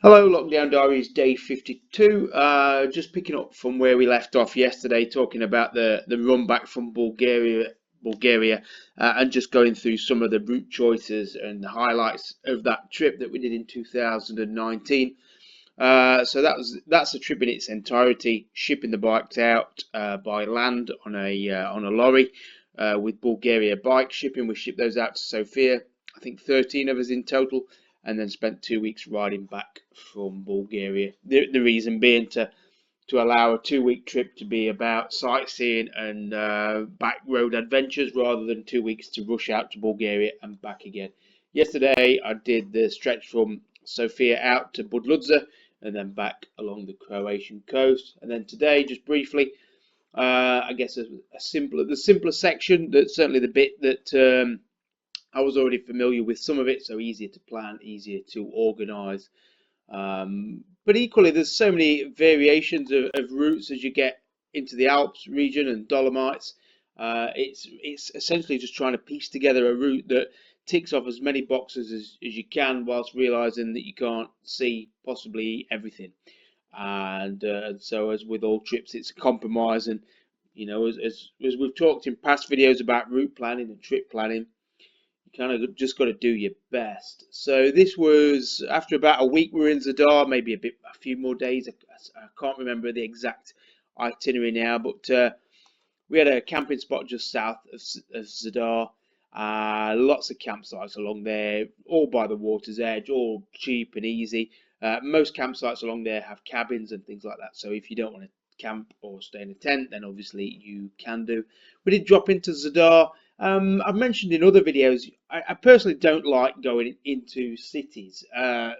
Hello, Lockdown Diaries, day 52. Just picking up from where we left off yesterday, talking about the run back from Bulgaria, and just going through some of the route choices and the highlights of that trip that we did in 2019. So that's the trip in its entirety, shipping the bikes out by land on a lorry with Bulgaria bike shipping. We shipped those out to Sofia. I think 13 of us in total, and then spent 2 weeks riding back from Bulgaria. The reason being to allow a 2 week trip to be about sightseeing and back road adventures rather than 2 weeks to rush out to Bulgaria and back again. Yesterday I did the stretch from Sofia out to Budludza and then back along the Croatian coast. And then today, just briefly, I guess the simpler section. That's certainly the bit that I was already familiar with some of it, so easier to plan, easier to organise. But equally, there's so many variations of routes as you get into the Alps region and Dolomites. It's essentially just trying to piece together a route that ticks off as many boxes as you can, whilst realizing that you can't see possibly everything. And so, as with all trips, it's a compromise. And as we've talked in past videos about route planning and trip planning, you kind of just got to do your best. So this was after about a week. We were in Zadar, maybe a few more days. I can't remember the exact itinerary now, but we had a camping spot just south of Zadar. Lots of campsites along there, all by the water's edge, all cheap and easy. Most campsites along there have cabins and things like that. So if you don't want to camp or stay in a tent, then obviously you can do. We did drop into Zadar. I've mentioned in other videos, I personally don't like going into cities. And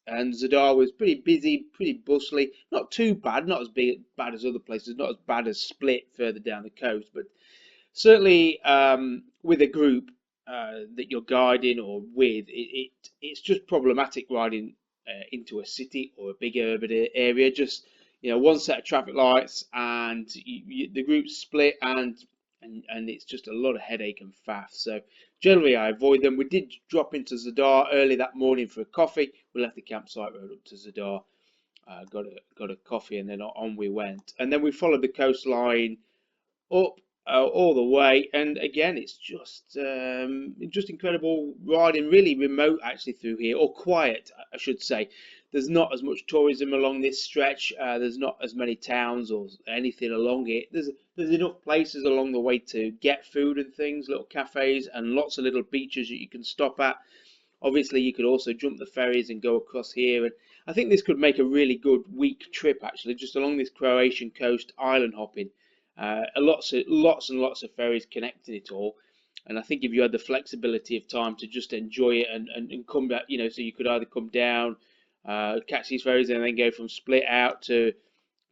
Zadar was pretty busy, pretty bustly. Not too bad, not as bad as other places, not as bad as Split further down the coast, but certainly with a group that you're guiding or with, it's just problematic riding into a city or a big urban area. Just one set of traffic lights, and the group's split, and it's just a lot of headache and faff. So generally I avoid them. We did drop into Zadar early that morning for a coffee. We left the campsite, rode up to Zadar, got a coffee, and then on we went. And then we followed the coastline up all the way. And again, it's just incredible riding. Really remote actually through here, or quiet, I should say. There's not as much tourism along this stretch. There's not as many towns or anything along it. There's enough places along the way to get food and things, little cafes, and lots of little beaches that you can stop at. Obviously, you could also jump the ferries and go across here. And I think this could make a really good week trip, actually, just along this Croatian coast, island hopping. Lots and lots of ferries connecting it all. And I think if you had the flexibility of time to just enjoy it and come back, so you could either come down, catch these ferries, and then go from Split out to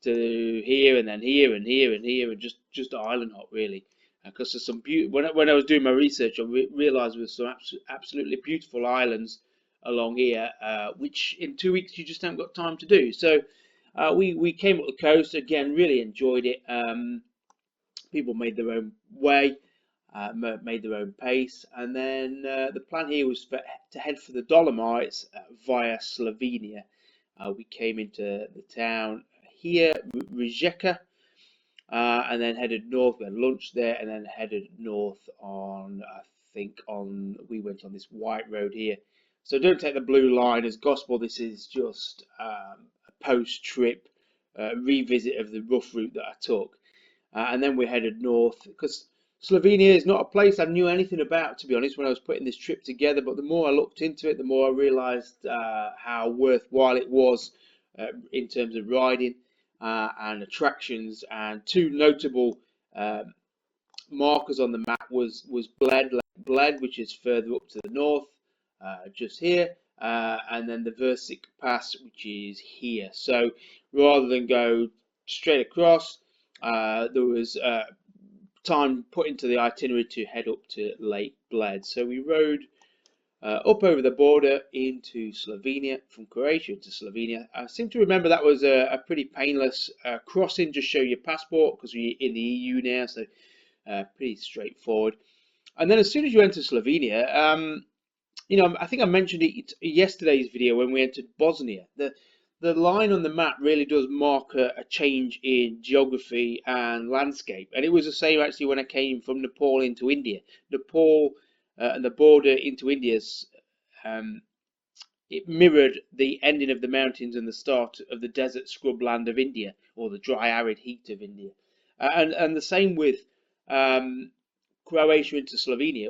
here, and then here and here and here, and just island hop really. Because there's some beauty. When I was doing my research, I realised there's some absolutely beautiful islands along here, which in 2 weeks you just haven't got time to do. So we came up the coast again, really enjoyed it. People made their own way, made their own pace, and then the plan here was to head for the Dolomites via Slovenia. We came into the town here, Rijeka, and then headed north. We had lunch there, and then headed north on, I think, we went on this white road here. So don't take the blue line as gospel. This is just a post-trip revisit of the rough route that I took. And then we headed north, because Slovenia is not a place I knew anything about, to be honest, when I was putting this trip together. But the more I looked into it, the more I realised how worthwhile it was in terms of riding and attractions. And two notable markers on the map was Bled, which is further up to the north, just here, and then the Vršič Pass, which is here. So rather than go straight across, there was time put into the itinerary to head up to Lake Bled. So we rode up over the border into Slovenia, from Croatia to Slovenia. I seem to remember that was a pretty painless crossing. Just show your passport, because we're in the EU now, so pretty straightforward. And then as soon as you enter Slovenia, you know, I think I mentioned it yesterday's video when we entered Bosnia. The line on the map really does mark a change in geography and landscape, and it was the same actually when I came from Nepal into India. Nepal and the border into India's it mirrored the ending of the mountains and the start of the desert scrubland of India, or the dry arid heat of India, and the same with um, Croatia into Slovenia.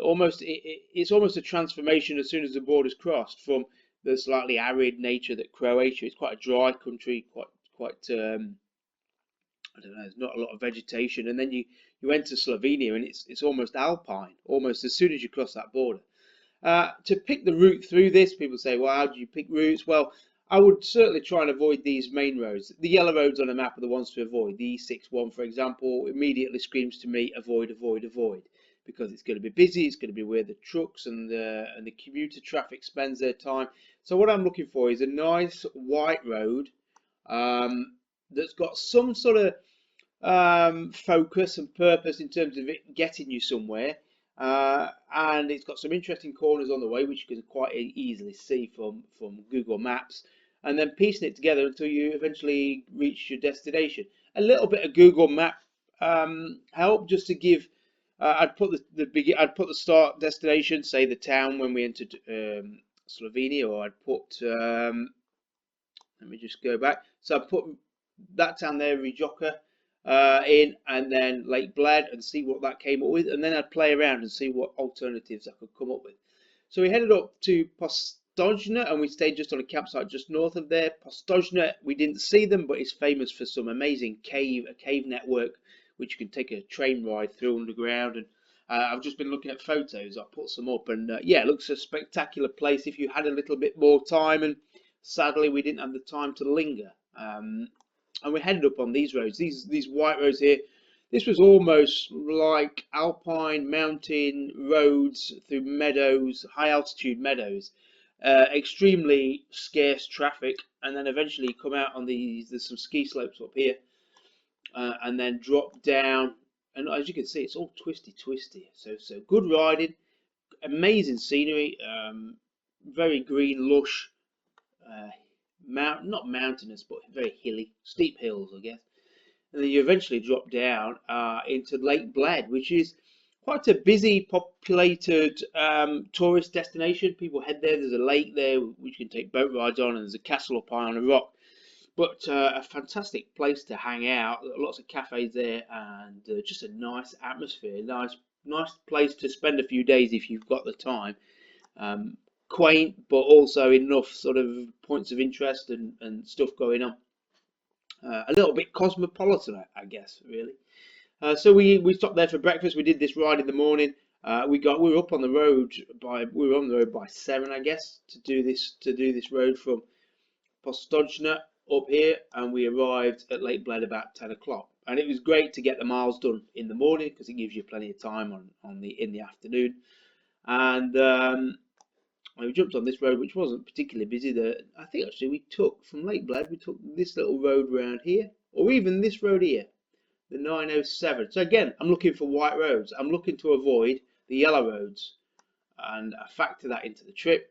It's almost a transformation as soon as the border's crossed from the slightly arid nature that Croatia. It's quite a dry country, quite I don't know. There's not a lot of vegetation, and then you enter Slovenia, and it's almost alpine, almost as soon as you cross that border. To pick the route through this, people say, well, how do you pick routes? Well, I would certainly try and avoid these main roads. The yellow roads on the map are the ones to avoid. The E61, for example, immediately screams to me, avoid, avoid, avoid, because it's going to be busy. It's going to be where the trucks and the commuter traffic spends their time. So what I'm looking for is a nice white road that's got some sort of focus and purpose in terms of it getting you somewhere. And it's got some interesting corners on the way, which you can quite easily see from Google Maps, and then piecing it together until you eventually reach your destination. A little bit of Google Map help just to give. I'd put the start destination, say the town when we entered Slovenia, or I'd put. Let me just go back. So I put that town there, Rijoka, in, and then Lake Bled, and see what that came up with, and then I'd play around and see what alternatives I could come up with. So we headed up to Postojna, and we stayed just on a campsite just north of there. Postojna, we didn't see them, but it's famous for some amazing a cave network, which you can take a train ride through underground. And I've just been looking at photos. I put some up, and yeah, it looks a spectacular place if you had a little bit more time. And sadly, we didn't have the time to linger. And we headed up on these roads, these white roads here. This was almost like alpine mountain roads through meadows, high altitude meadows, extremely scarce traffic, and then eventually come out on these. There's some ski slopes up here, and then drop down. And as you can see, it's all twisty. So good riding, amazing scenery, very green, lush. Not mountainous, but very hilly, steep hills, I guess. And then you eventually drop down into Lake Bled, which is quite a busy, populated tourist destination. People head there. There's a lake there which you can take boat rides on, and there's a castle up high on a rock. But a fantastic place to hang out. Lots of cafes there, and just a nice atmosphere. Nice place to spend a few days if you've got the time. Quaint, but also enough sort of points of interest and stuff going on. A little bit cosmopolitan, I guess, really. So we stopped there for breakfast. We did this ride in the morning. We were up on the road we were on the road by 7, I guess, to do this road from Postojna up here, and we arrived at Lake Bled about 10 o'clock. And it was great to get the miles done in the morning because it gives you plenty of time in the afternoon. And we jumped on this road, which wasn't particularly busy. I think actually we took from Lake Bled, we took this little road round here, or even this road here, the 907. So again, I'm looking for white roads. I'm looking to avoid the yellow roads, and I factor that into the trip.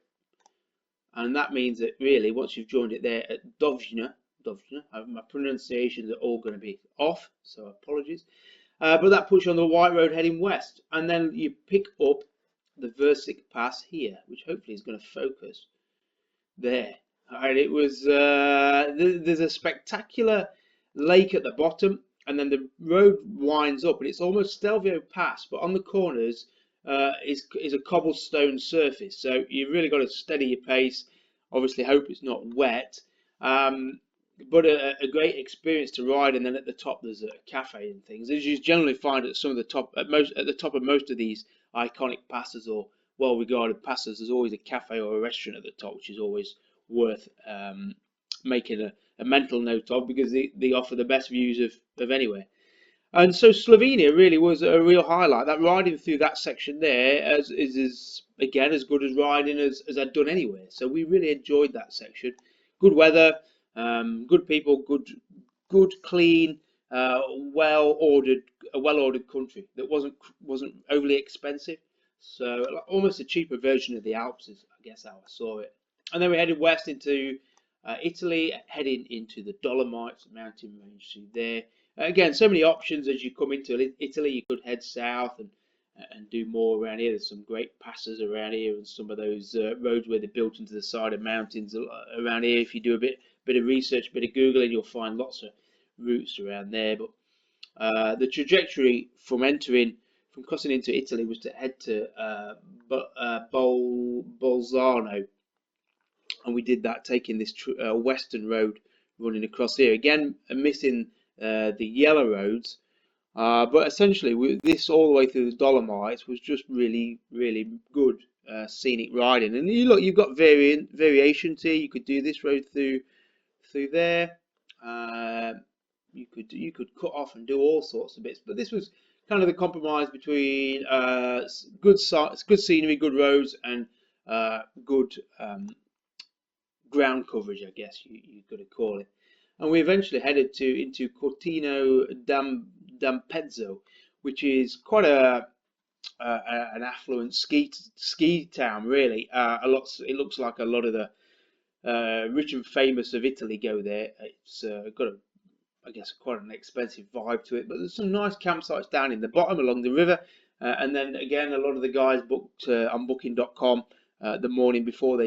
And that means that really, once you've joined it there at Dovzhina, my pronunciations are all going to be off, so apologies. But that puts you on the white road heading west, and then you pick up the Vršič Pass here, which hopefully is going to focus there. And it was there's a spectacular lake at the bottom, and then the road winds up, and it's almost Stelvio Pass, but on the corners is a cobblestone surface. So you've really got to steady your pace. Obviously, hope it's not wet. But a great experience to ride, and then at the top there's a cafe and things. As you generally find at some of the top, at the top of most of these iconic passes or well-regarded passes, there's always a cafe or a restaurant at the top, which is always worth making a mental note of because they offer the best views of anywhere. And so Slovenia really was a real highlight. That riding through that section there is again as good as riding as I'd done anywhere. So we really enjoyed that section. Good weather, good people, good clean, a well-ordered country that wasn't overly expensive. So almost a cheaper version of the Alps is, I guess, how I saw it. And then we headed west into Italy, heading into the Dolomites mountain range. See there again, so many options as you come into Italy. You could head south and do more around here. There's some great passes around here, and some of those roads where they're built into the side of mountains around here. If you do a bit of research, a bit of googling, you'll find lots of routes around there. But the trajectory from crossing into Italy was to head to Bolzano, and we did that, taking this western road running across here. Again, missing the yellow roads, but essentially this all the way through the Dolomites was just really, really good scenic riding. And you've got variations here. You could do this road through there. You could cut off and do all sorts of bits, but this was kind of the compromise between good scenery, good roads, and good ground coverage, I guess you could call it. And we eventually headed into Cortino d'Ampezzo, which is quite an affluent ski town, really. It looks like a lot of the rich and famous of Italy go there. It's got I guess quite an expensive vibe to it, but there's some nice campsites down in the bottom along the river. And then again, a lot of the guys booked on booking.com the morning before,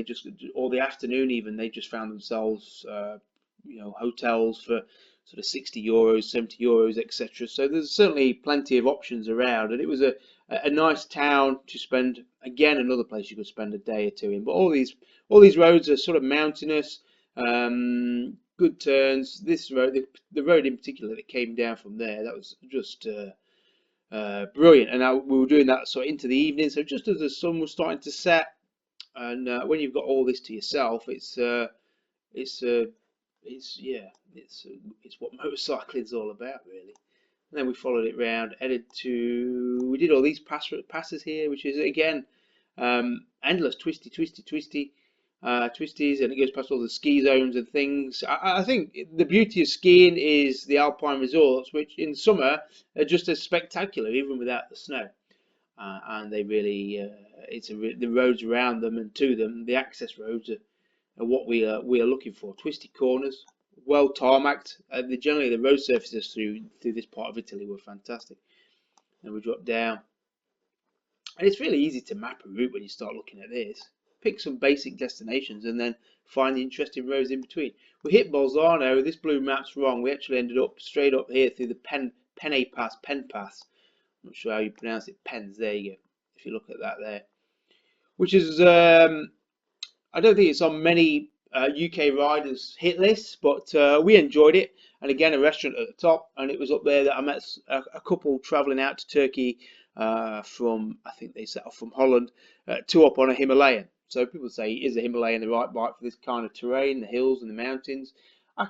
or the afternoon even, they just found themselves hotels for sort of €60, €70, etc. So there's certainly plenty of options around, and it was a nice town to spend. Again, another place you could spend a day or two in. But all these roads are sort of mountainous, good turns. This road, the road in particular that came down from there, that was just brilliant. And we were doing that sort of into the evening, so just as the sun was starting to set. And when you've got all this to yourself, it's what motorcycling's all about, really. And then we followed it round, we did all these passes here, which is again endless twisties, and it goes past all the ski zones and things. I think the beauty of skiing is the alpine resorts, which in summer are just as spectacular, even without the snow. And they really, the roads around them and to them, the access roads are what we are looking for. Twisty corners, well tarmacked. Generally, the road surfaces through this part of Italy were fantastic. And we drop down, and it's really easy to map a route when you start looking at this. Pick some basic destinations and then find the interesting roads in between. We hit Bolzano. This blue map's wrong. We actually ended up straight up here through the Pen Pass. I'm not sure how you pronounce it. Pens. There you go. If you look at that there, which is I don't think it's on many UK riders' hit lists, but we enjoyed it. And again, a restaurant at the top, and it was up there that I met a couple travelling out to Turkey from, I think they set off from Holland, to up on a Himalayan. So people say, is the Himalayan the right bike for this kind of terrain, the hills and the mountains? I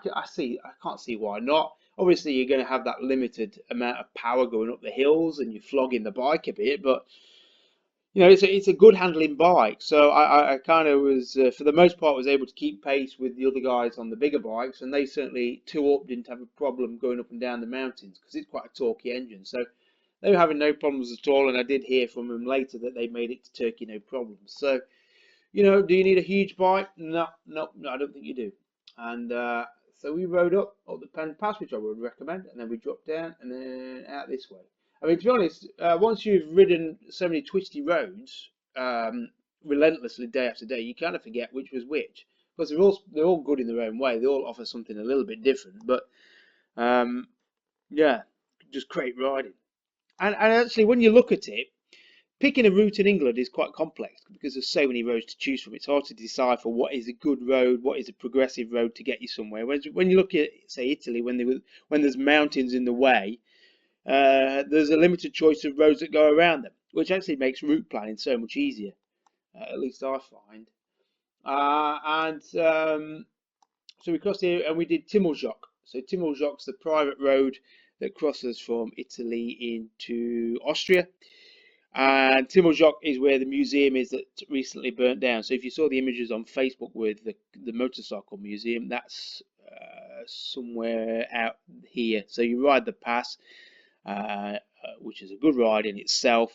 can't see why not. Obviously, you're going to have that limited amount of power going up the hills, and you're flogging the bike a bit, but it's a good handling bike. So I kind of was, for the most part, was able to keep pace with the other guys on the bigger bikes, and they certainly didn't have a problem going up and down the mountains because it's quite a torquey engine. So they were having no problems at all, and I did hear from them later that they made it to Turkey no problems. So, do you need a huge bike? No, I don't think you do. And so we rode up the Pen Pass, which I would recommend, and then we dropped down and then out this way. I mean, to be honest, once you've ridden so many twisty roads relentlessly day after day, you kind of forget which was which, because they're all good in their own way. They all offer something a little bit different, but yeah, just great riding. And actually, when you look at it, picking a route in England is quite complex because there's so many roads to choose from. It's hard to decipher what is a good road, what is a progressive road to get you somewhere. When you look at, say, Italy, when there's mountains in the way, there's a limited choice of roads that go around them, which actually makes route planning so much easier. At least I find. So we crossed here and we did Timmelsjoch. So Timmelsjoch's the private road that crosses from Italy into Austria. And Timmelsjoch is where the museum is that recently burnt down. So if you saw the images on Facebook with the motorcycle museum, that's somewhere out here. So you ride the pass, which is a good ride in itself,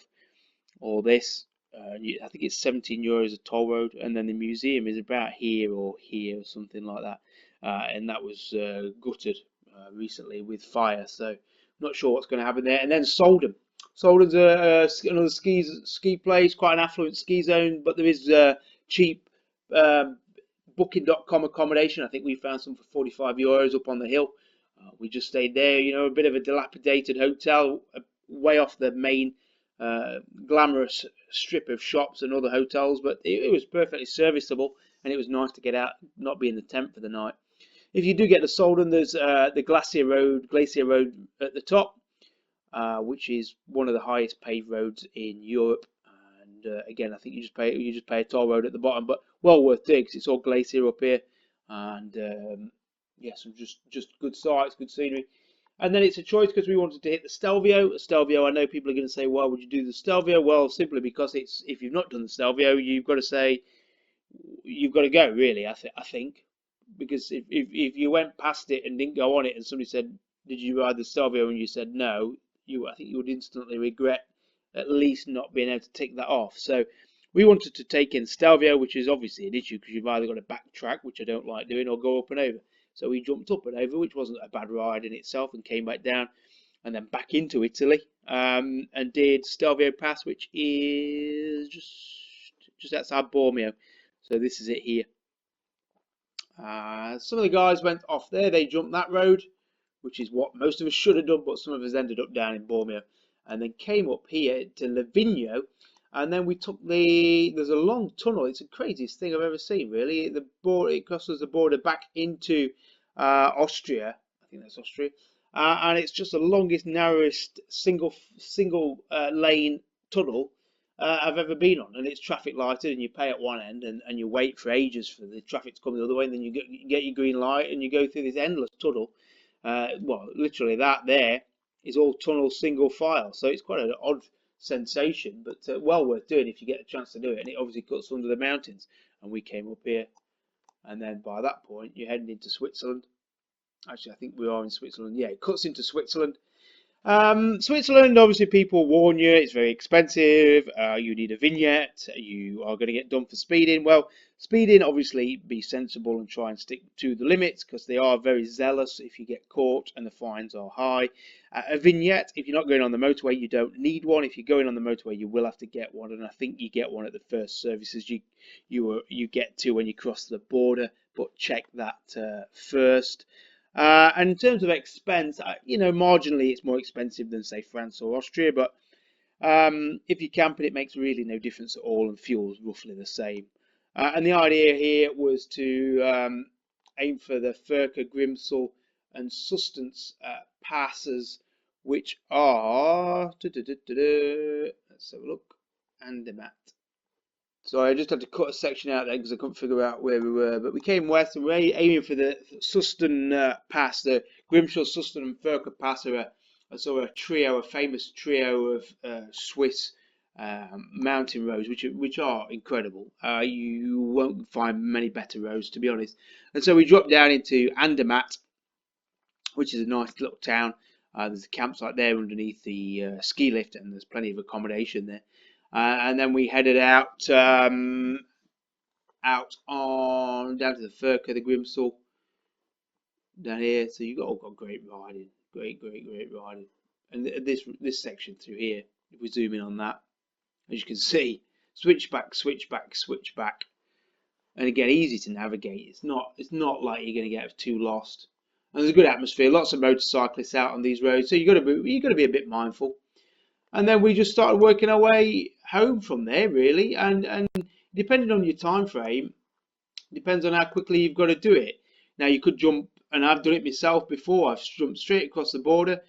or this, I think it's €17 a toll road, and then the museum is about here or something like that. And that was gutted recently with fire, so not sure what's going to happen there. And then Soldum. Soldum's another ski place, quite an affluent ski zone, but there is cheap Booking.com accommodation. I think we found some for €45 up on the hill. We just stayed there, a bit of a dilapidated hotel, way off the main glamorous strip of shops and other hotels, but it was perfectly serviceable, and it was nice to get out, not be in the tent for the night. If you do get to Soldum, there's the Glacier Road at the top, which is one of the highest paved roads in Europe. And again, I think you just pay a toll road at the bottom, but well worth doing because it's all glacier up here, and yeah, some just good sights, good scenery. And then it's a choice because we wanted to hit the Stelvio. Stelvio, I know people are going to say, "Why would you do the Stelvio?" Well, simply because if you've not done the Stelvio, you've got to go. Really, I think, because if you went past it and didn't go on it, and somebody said, "Did you ride the Stelvio?" and you said no, I think you would instantly regret at least not being able to tick that off. So we wanted to take in Stelvio, which is obviously an issue because you've either got to backtrack, which I don't like doing, or go up and over. So we jumped up and over, which wasn't a bad ride in itself, and came back down and then back into Italy, and did Stelvio Pass, which is just outside Bormio. So this is it here. Some of the guys went off there. They jumped that road, which is what most of us should have done, but some of us ended up down in Bormio, and then came up here to Livigno, and then we took there's a long tunnel. It's the craziest thing I've ever seen, really. It crosses the border back into Austria. I think that's Austria, and it's just the longest, narrowest single lane tunnel I've ever been on, and it's traffic lighted, and you pay at one end, and you wait for ages for the traffic to come the other way, and then you get your green light, and you go through this endless tunnel. Well, literally that there is all tunnel single file, so it's quite an odd sensation, but well worth doing if you get a chance to do it. And it obviously cuts under the mountains, and we came up here, and then by that point you're heading into Switzerland. Actually, I think we are in Switzerland. Yeah, it cuts into Switzerland. Switzerland, obviously, people warn you it's very expensive. You need a vignette. You are going to get done for speeding. Well, speeding, obviously, be sensible and try and stick to the limits because they are very zealous if you get caught and the fines are high. A vignette, if you're not going on the motorway, you don't need one. If you're going on the motorway, you will have to get one, and I think you get one at the first services you get to when you cross the border. But check that first. And in terms of expense, marginally it's more expensive than, say, France or Austria, but if you're camping, it makes really no difference at all, and fuel's roughly the same. And the idea here was to aim for the Furka, Grimsel, and Sustance passes, which are, let's have a look, Andermatt. So I just had to cut a section out there because I couldn't figure out where we were. But we came west, and we're aiming for the Sustance Pass. The Grimsel, Sustance, and Furka Pass are a famous trio of Swiss mountain roads, which are incredible. You won't find many better roads, to be honest. And so we dropped down into Andermatt, which is a nice little town. There's a campsite there underneath the ski lift, and there's plenty of accommodation there. And then we headed out on down to the Furka, the Grimsel, down here. So you got great riding, great riding. And this section through here, if we zoom in on that, as you can see, switch back. And again, easy to navigate. It's not like you're going to get too lost. And there's a good atmosphere. Lots of motorcyclists out on these roads, so you got to be a bit mindful. And then we just started working our way home from there, really. And depending on your time frame, depends on how quickly you've got to do it. Now, you could jump, and I've done it myself before. I've jumped straight across the border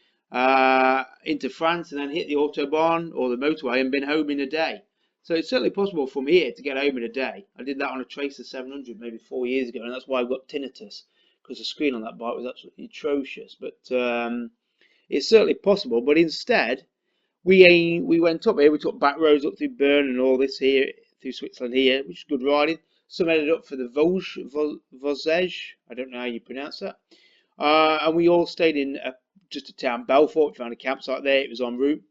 into France and then hit the autobahn or the motorway and been home in a day. So it's certainly possible from here to get home in a day. I did that on a Tracer 700 maybe 4 years ago, and that's why I've got tinnitus, because the screen on that bike was absolutely atrocious. But it's certainly possible. But instead, we went up here. We took back roads up through Bern and all this here through Switzerland here, which is good riding. Some ended up for the Vosges. I don't know how you pronounce that. And we all stayed in just a town, Belfort. We found a campsite there. It was en route.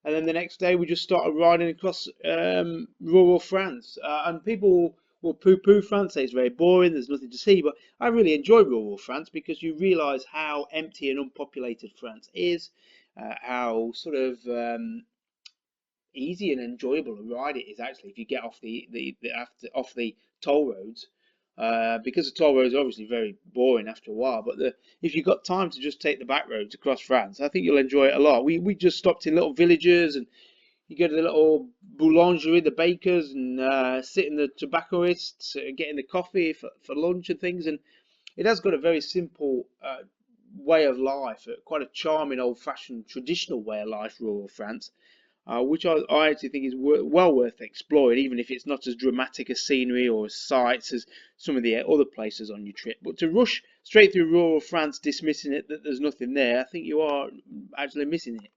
And then the next day we just started riding across rural France. And people will poo-poo France, say it's very boring, there's nothing to see. But I really enjoy rural France because you realise how empty and unpopulated France is, how sort of easy and enjoyable a ride it is actually if you get off off the toll roads. Because the toll roads are obviously very boring after a while, but if you've got time to just take the back roads across France, I think you'll enjoy it a lot. We just stopped in little villages, and you go to the little boulangerie, the bakers, and sit in the tobacconists, getting the coffee for lunch and things. And it has got a very simple way of life, quite a charming, old-fashioned, traditional way of life, rural France. Which I actually think is well worth exploring, even if it's not as dramatic a scenery or sights as some of the other places on your trip. But to rush straight through rural France, dismissing it that there's nothing there, I think you are actually missing it.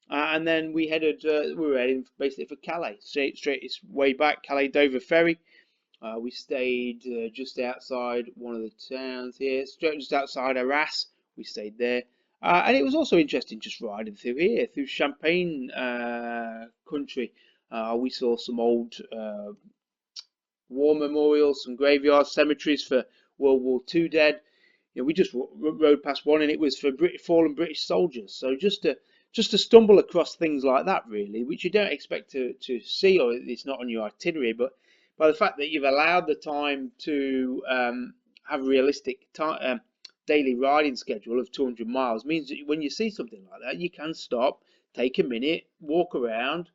And then we were heading basically for Calais, straight its way back, Calais Dover ferry. We stayed just outside one of the towns here, just outside Arras. We stayed there. And it was also interesting just riding through here, through Champagne country. We saw some old war memorials, some graveyards, cemeteries for World War II dead. You know, we just rode past one, and it was for fallen British soldiers. So just to stumble across things like that, really, which you don't expect to see, or it's not on your itinerary, but by the fact that you've allowed the time to have a realistic daily riding schedule of 200 miles means that when you see something like that, you can stop, take a minute, walk around,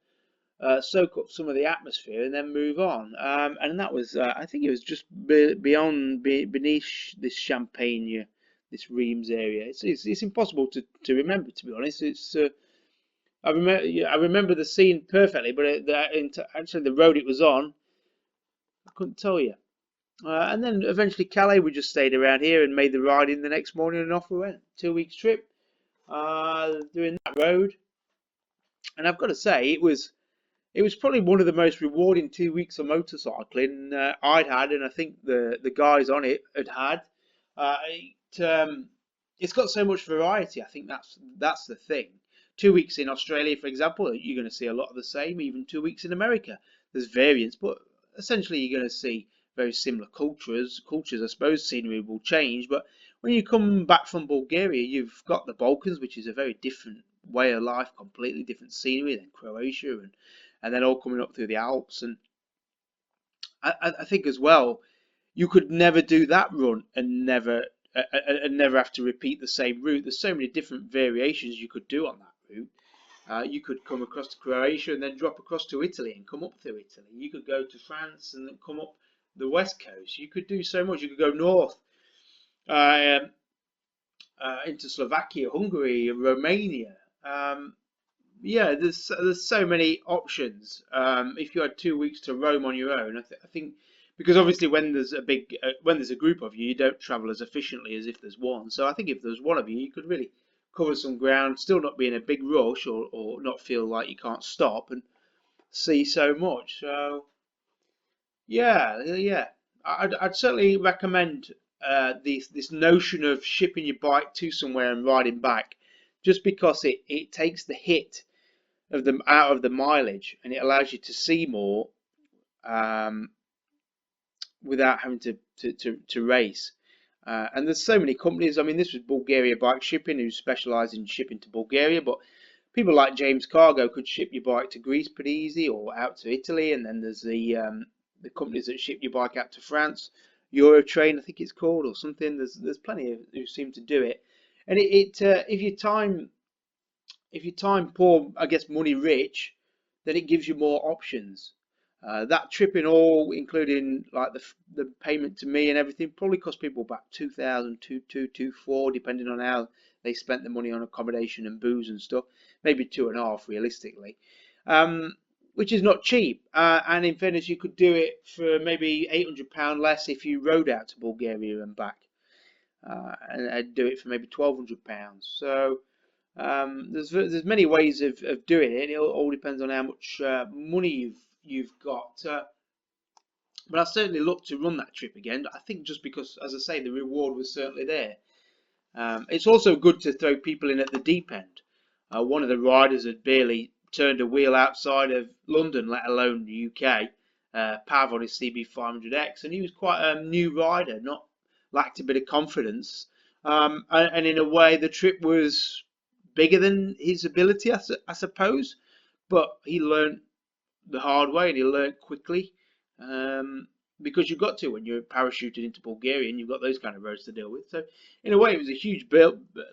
soak up some of the atmosphere, and then move on. And that was, I think it was just beneath this Champagne, this Reims area. It's impossible to remember, to be honest. I remember the scene perfectly, but actually the road it was on, I couldn't tell you. And then eventually Calais, we just stayed around here and made the ride in the next morning, and off we went. 2 weeks trip, doing that road. And I've got to say, it was probably one of the most rewarding 2 weeks of motorcycling I'd had, and I think the guys on it had had. It's got so much variety. I think that's the thing. 2 weeks in Australia, for example, you're going to see a lot of the same. Even 2 weeks in America, there's variance, but essentially you're going to see very similar cultures, I suppose. Scenery will change, but when you come back from Bulgaria, you've got the Balkans, which is a very different way of life, completely different scenery than Croatia, and then all coming up through the Alps. And I think as well, you could never do that run and never have to repeat the same route. There's so many different variations you could do on that route. You could come across to Croatia and then drop across to Italy and come up through Italy. You could go to France and then come up the west coast. You could do so much. You could go north into Slovakia, Hungary, Romania. Yeah, there's so many options. If you had 2 weeks to roam on your own, I think because obviously when there's a group of you, you don't travel as efficiently as if there's one. So I think if there's one of you, you could really cover some ground, still not be in a big rush or not feel like you can't stop and see so much. So yeah, I'd certainly recommend this notion of shipping your bike to somewhere and riding back, just because it takes the hit of them out of the mileage, and it allows you to see more without having to race. And there's so many companies. I mean, this was Bulgaria Bike Shipping, who specialise in shipping to Bulgaria, but people like James Cargo could ship your bike to Greece pretty easy, or out to Italy. And then there's the companies that ship your bike out to France, Eurotrain, I think it's called, or something. There's plenty who seem to do it. And if you time poor, I guess money rich, then it gives you more options. That trip in all, including like the payment to me and everything, probably cost people about 2,000, 2,400, depending on how they spent the money on accommodation and booze and stuff. Maybe 2.5 realistically, which is not cheap. And in fairness, you could do it for maybe £800 less if you rode out to Bulgaria and back, and I'd do it for maybe £1,200. So there's many ways of doing it. It all depends on how much money you've got. But I certainly look to run that trip again. I think just because, as I say, the reward was certainly there. It's also good to throw people in at the deep end. One of the riders had barely turned a wheel outside of London, let alone the UK. Pav on his CB500X, and he was quite a new rider, not lacked a bit of confidence. And in a way, the trip was bigger than his ability, I suppose. But he learned the hard way, and he learned quickly. Because you've got to when you're parachuted into Bulgaria and you've got those kind of roads to deal with. So in a way, it was a huge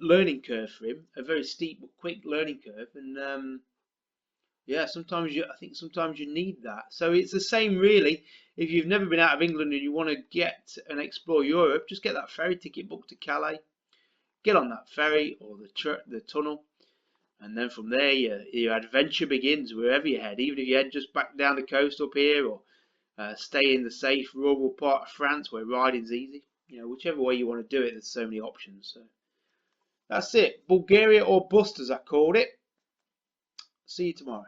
learning curve for him, a very steep but quick learning curve. And yeah, I think sometimes you need that. So it's the same really. If you've never been out of England and you want to get and explore Europe, just get that ferry ticket booked to Calais. Get on that ferry or the tunnel, and then from there your adventure begins wherever you head. Even if you head just back down the coast up here, or stay in the safe rural part of France where riding's easy. Whichever way you want to do it, there's so many options. So that's it. Bulgaria or bust, as I called it. See you tomorrow.